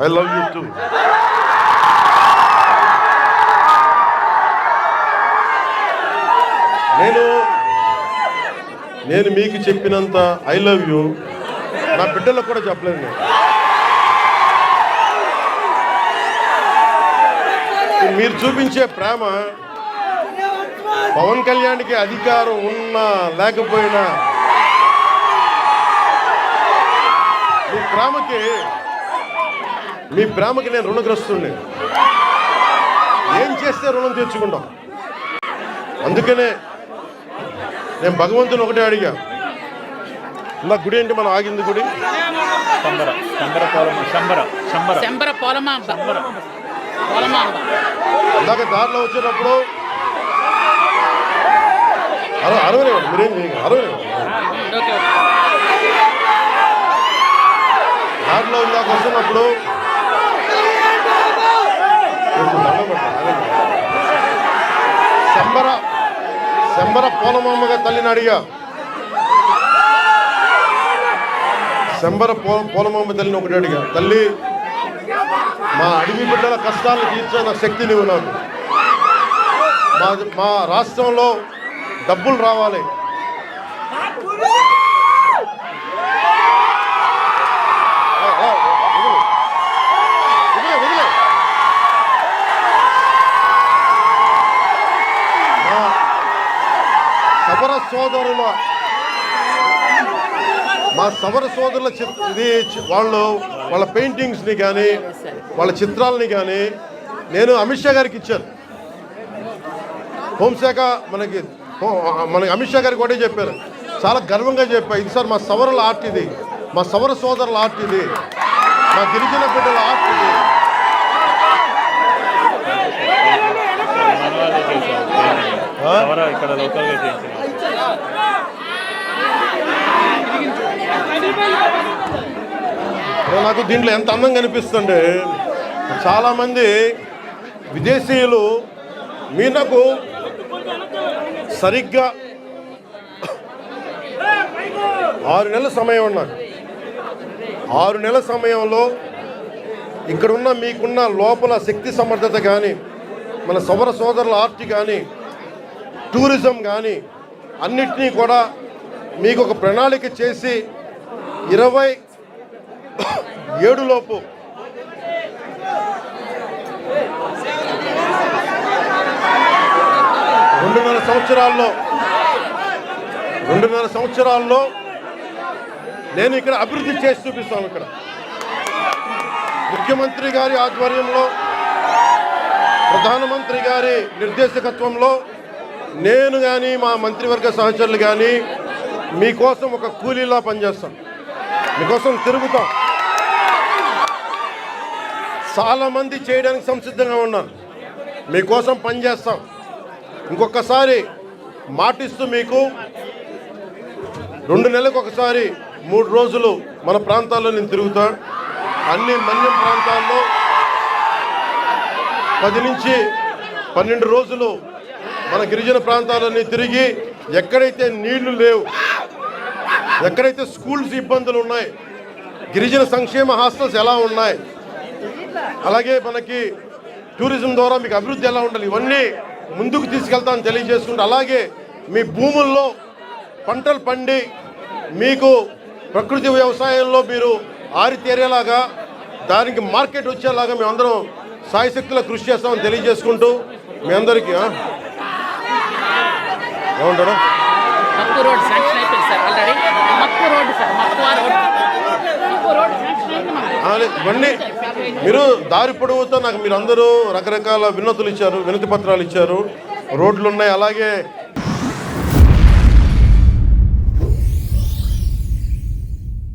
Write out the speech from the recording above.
I love you two. నేను మీకు చెప్పినంత ఐ లవ్ యూ నా బిడ్డలకు కూడా చెప్పలేదు. మీరు చూపించే ప్రేమ పవన్ కళ్యాణ్కి అధికారం ఉన్నా లేకపోయినా మీ ప్రేమకి నేను రుణగ్రస్తుడిని. ఏం చేస్తే రుణం తీర్చుకుంటాం. అందుకనే నేను భగవంతుని ఒకటే అడిగా. నా గుడి ఏంటి మనం ఆగింది గుడి? ఇందాక దారిలో వచ్చేటప్పుడు అరవలేవండి, మీరేం చేయండి, అరవలేవండి. దారిలో ఇందాక వస్తున్నప్పుడు శంబర పోలమాంబ తల్లిని అడిగా. శంబర పోలమాంబ తల్లిని ఒకటి అడిగా, తల్లి మా అడవి బిడ్డల కష్టాలను తీర్చిన శక్తి నువ్వు నాకు. మా రాష్ట్రంలో డబ్బులు రావాలి, మా సవర సోదరుల ఇది వాళ్ళ పెయింటింగ్స్ని కానీ వాళ్ళ చిత్రాలని కానీ నేను అమిత్ షా గారికి ఇచ్చాను. హోంశాఖ మనకి అమిత్ షా గారికి ఒకటే చెప్పారు, చాలా గర్వంగా చెప్పా, ఇది సార్ మా సవరుల ఆర్ట్, ఇది మా సవర సోదరుల ఆర్ట్, ఇది మా గిరిజన బిడ్డల ఆర్ట్, ఇది. నాకు దీంట్లో ఎంత అందంగా అనిపిస్తుంది. చాలామంది విదేశీయులు మీనకు సరిగ్గా 6 నెలల సమయం ఉన్నారు. 6 నెలల సమయంలో ఇక్కడున్న మీకున్న లోపల శక్తి సమర్థత కానీ, మన సౌర సోదరుల ఆర్ట్ కానీ, టూరిజం కానీ అన్నిటినీ కూడా మీకు ఒక ప్రణాళిక చేసి 27 లోపు రెండున్నర సంవత్సరాల్లో నేను ఇక్కడ అభివృద్ధి చేసి చూపిస్తాను. ఇక్కడ ముఖ్యమంత్రి గారి ఆధ్వర్యంలో, ప్రధానమంత్రి గారి నిర్దేశకత్వంలో నేను కానీ మా మంత్రివర్గ సహచరులు కానీ మీకోసం ఒక కూలీలా పనిచేస్తాం, మీకోసం తిరుగుతాం. చాలామంది చేయడానికి సంసిద్ధంగా ఉన్నారు, మీకోసం పనిచేస్తాం. ఇంకొకసారి మాటిస్తూ మీకు 2 నెలలకు ఒకసారి 3 రోజులు మన ప్రాంతాల్లో నేను తిరుగుతాను. అన్ని మన్యం ప్రాంతాల్లో 10 నుంచి 12 రోజులు మన గిరిజన ప్రాంతాలన్నీ తిరిగి, ఎక్కడైతే నీళ్లు లేవు, ఎక్కడైతే స్కూల్స్ ఇబ్బందులు ఉన్నాయి, గిరిజన సంక్షేమ హాస్టల్స్ ఎలా ఉన్నాయి, అలాగే మనకి టూరిజం ద్వారా మీకు అభివృద్ధి ఎలా ఉండాలి, ఇవన్నీ ముందుకు తీసుకెళ్తామని తెలియజేసుకుంటూ, అలాగే మీ భూముల్లో పంటలు పండి మీకు ప్రకృతి వ్యవసాయంలో మీరు ఆరితేరేలాగా, దానికి మార్కెట్ వచ్చేలాగా మేమందరం సాయశక్తుల కృషి చేస్తామని తెలియజేసుకుంటూ మీ అందరికీ ఏమంటారు, ఇవన్నీ మీరు దారి పొడవుతో నాకు మీరు అందరూ రకరకాల వినతులు ఇచ్చారు, వినతి పత్రాలు ఇచ్చారు, రోడ్లు ఉన్నాయి, అలాగే